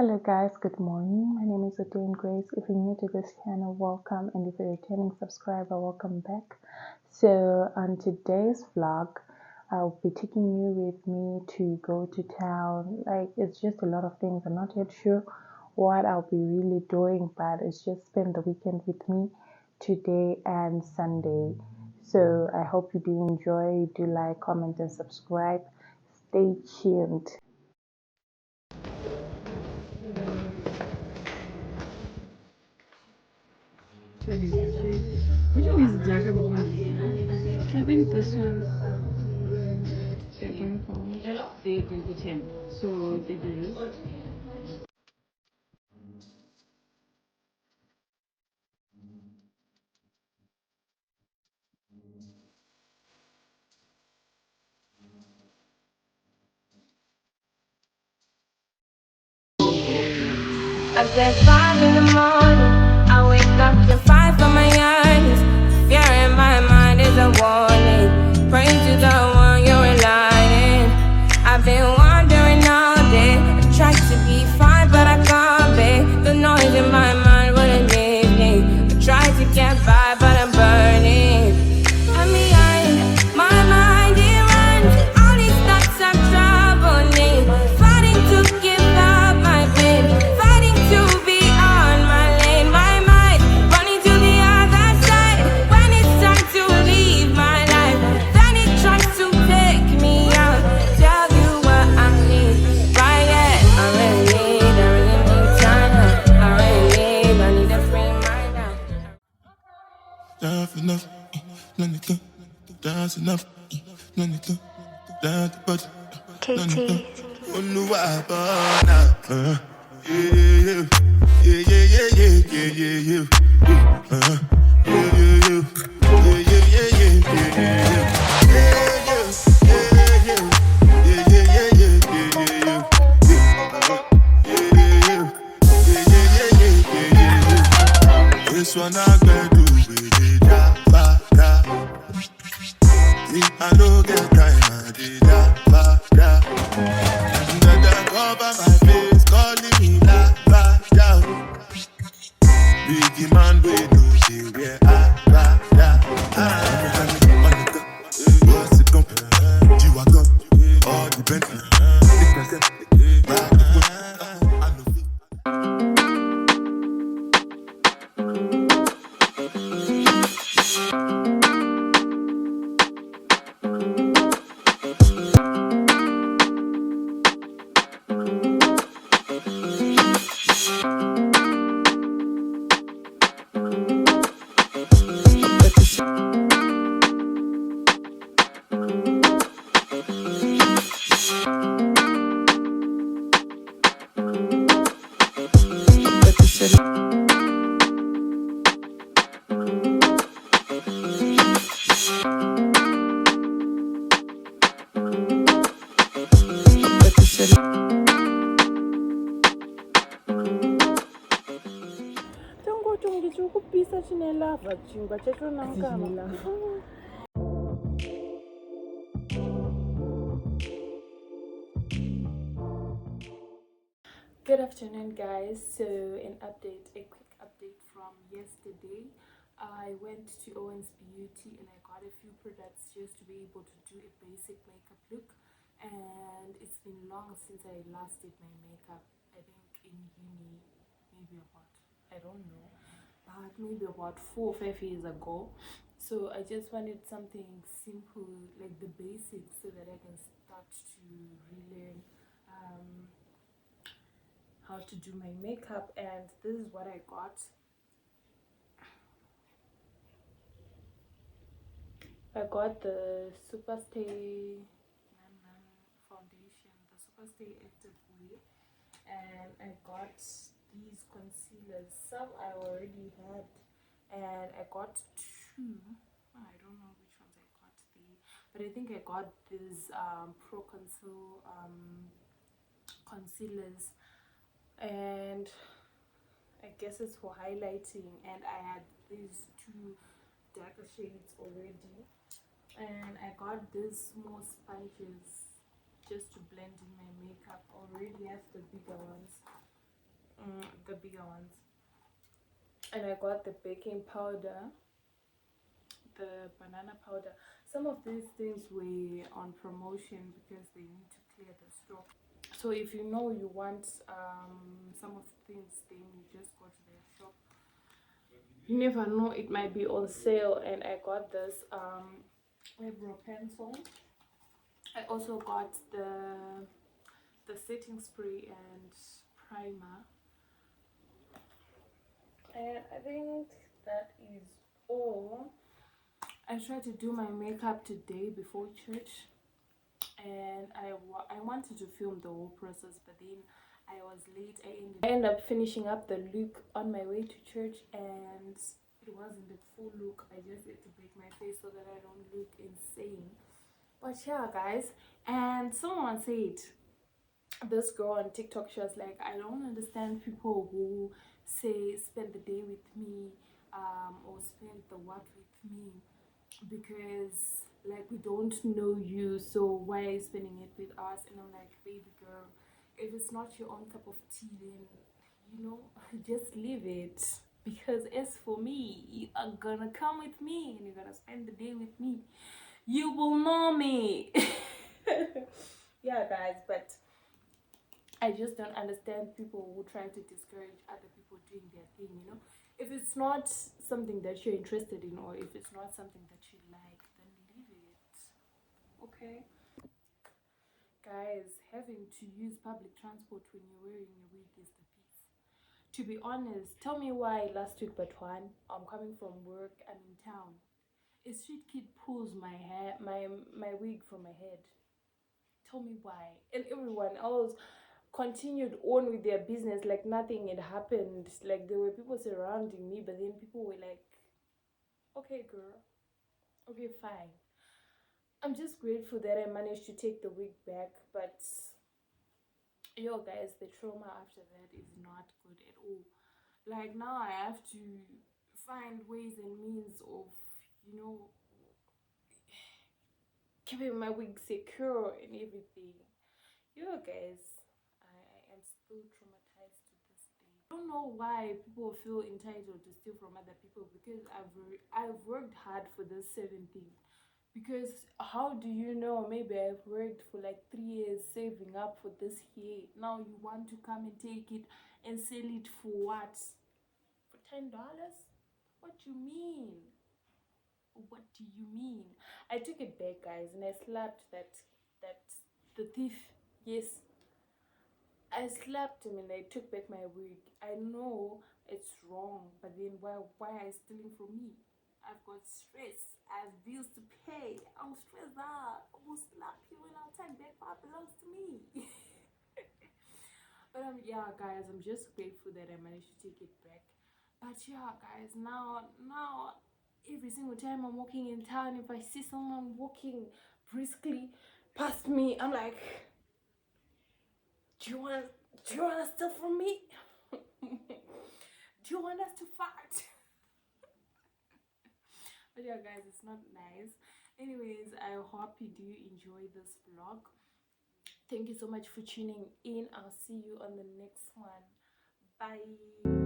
Hello guys, good morning. My name is Odin Grace. If you're new to this channel, welcome, and if you're a returning subscriber, welcome back. So on today's vlog, I'll be taking you with me to go to town. Like, it's just a lot of things. I'm not yet sure what I'll be really doing, but it's just spend the weekend with me today and Sunday. So I hope you do enjoy. Do like, comment, and subscribe. Stay tuned. Which one is darker blue? I think this one. 8.4. 8.10. So they do this. I said 5 in the morning. I wake up to fight for my earnings. Fear in my mind is a warning. Pray to the one you're relying. I've been wandering all day. I tried to be fine, but I can't be. The noise in my mind wouldn't leave me. I tried to get by, but I'm burning. I'm behind my mind, it runs. All these thoughts are troubling. Fighting to give up my pain. Fighting to be on my lane. My mind running to the other side. When it's time to leave my life, then it tries to take me out. Tell you what I need. Right, yeah. I really need time. I need a free mind now. Dance enough, none of them. Dance enough, none of them. Dance but none of them. Oluwa bona, yeah, yeah, yeah, yeah, yeah, yeah, yeah, yeah, yeah, yeah, yeah, yeah, yeah, yeah, yeah, yeah. This one I gotta do with it, da, ba, da. Me, I no get time, I did da, ba, da. And that cover my face, calling me la, ba, da. Biggie man, we know she where I, ba, da. What's it gon' G-Wagon, all the Bentley. Ride the whip, I know it. Good afternoon, guys. So, a quick update from yesterday. I went to Owen's Beauty and I got a few products just to be able to do a basic makeup look. And it's been long since I last did my makeup. I think in uni, maybe about, I don't know, but maybe about 4 or 5 years ago. So I just wanted something simple, like the basics, so that I can start to relearn how to do my makeup. And this is what I got. I got the Superstay foundation, the Superstay Active Way, and I got these concealers. Some I already had, and I got two. I don't know which ones I got, but I think I got these Pro Conceal concealers, and I guess it's for highlighting. And I had these two darker shades already, and I got these small sponges just to blend in my makeup. I already have the bigger ones, the bigger ones. And I got the baking powder, the banana powder. Some of these things were on promotion because they need to clear the stock. So if you know you want some of the things, then you just go to their shop. You never know, it might be on sale. And I got this eyebrow pencil. I also got the setting spray and primer. And I think that is all. I tried to do my makeup today before church, and I wanted to film the whole process, but then I was late. I ended up finishing up the look on my way to church, and it wasn't a full look. I just had to break my face so that I don't look insane. But yeah, guys, and someone said, this girl on TikTok, she was like, I don't understand people who say spend the day with me, or spend the what with me, because like we don't know you, so why are you spending it with us? And I'm like, baby girl, if it's not your own cup of tea, then you know, just leave it. Because as for me, you are gonna come with me and you're gonna spend the day with me. You will know me. Yeah, guys, but I just don't understand people who try to discourage other people doing their thing, you know. If it's not something that you're interested in, or if it's not something that you like, then leave it. Okay? Guys, having to use public transport when you're wearing a wig is the piece. To be honest, tell me why last week but one, I'm coming from work, I'm in town. A street kid pulls my hair, my wig from my head. Tell me why. And everyone else continued on with their business like nothing had happened. Like there were people surrounding me, but then people were like, okay girl, okay fine. I'm just grateful that I managed to take the wig back, but yo guys, the trauma after that is not good at all. Like now I have to find ways and means of, you know, keeping my wig secure and everything. Yo guys, I am still traumatized to this day. I don't know why people feel entitled to steal from other people, because I've worked hard for this certain thing. Because how do you know? Maybe I've worked for like 3 years saving up for this here. Now you want to come and take it and sell it for what? For $10? What do you mean? What do you mean? I took it back, guys, and I slapped that the thief. Yes, I slapped him and I took back my wig. I know it's wrong, but then why are you stealing from me? I've got stress. I have bills to pay. I'm stressed out. I will slap you and I'll take back what belongs to me. But yeah, guys, I'm just grateful that I managed to take it back. But yeah, guys, now every single time I'm walking in town, if I see someone walking briskly past me, I'm like, do you want to steal from me? Do you want us to fight? But yeah, guys, it's not nice. Anyways, I hope you do enjoy this vlog. Thank you so much for tuning in. I'll see you on the next one. Bye.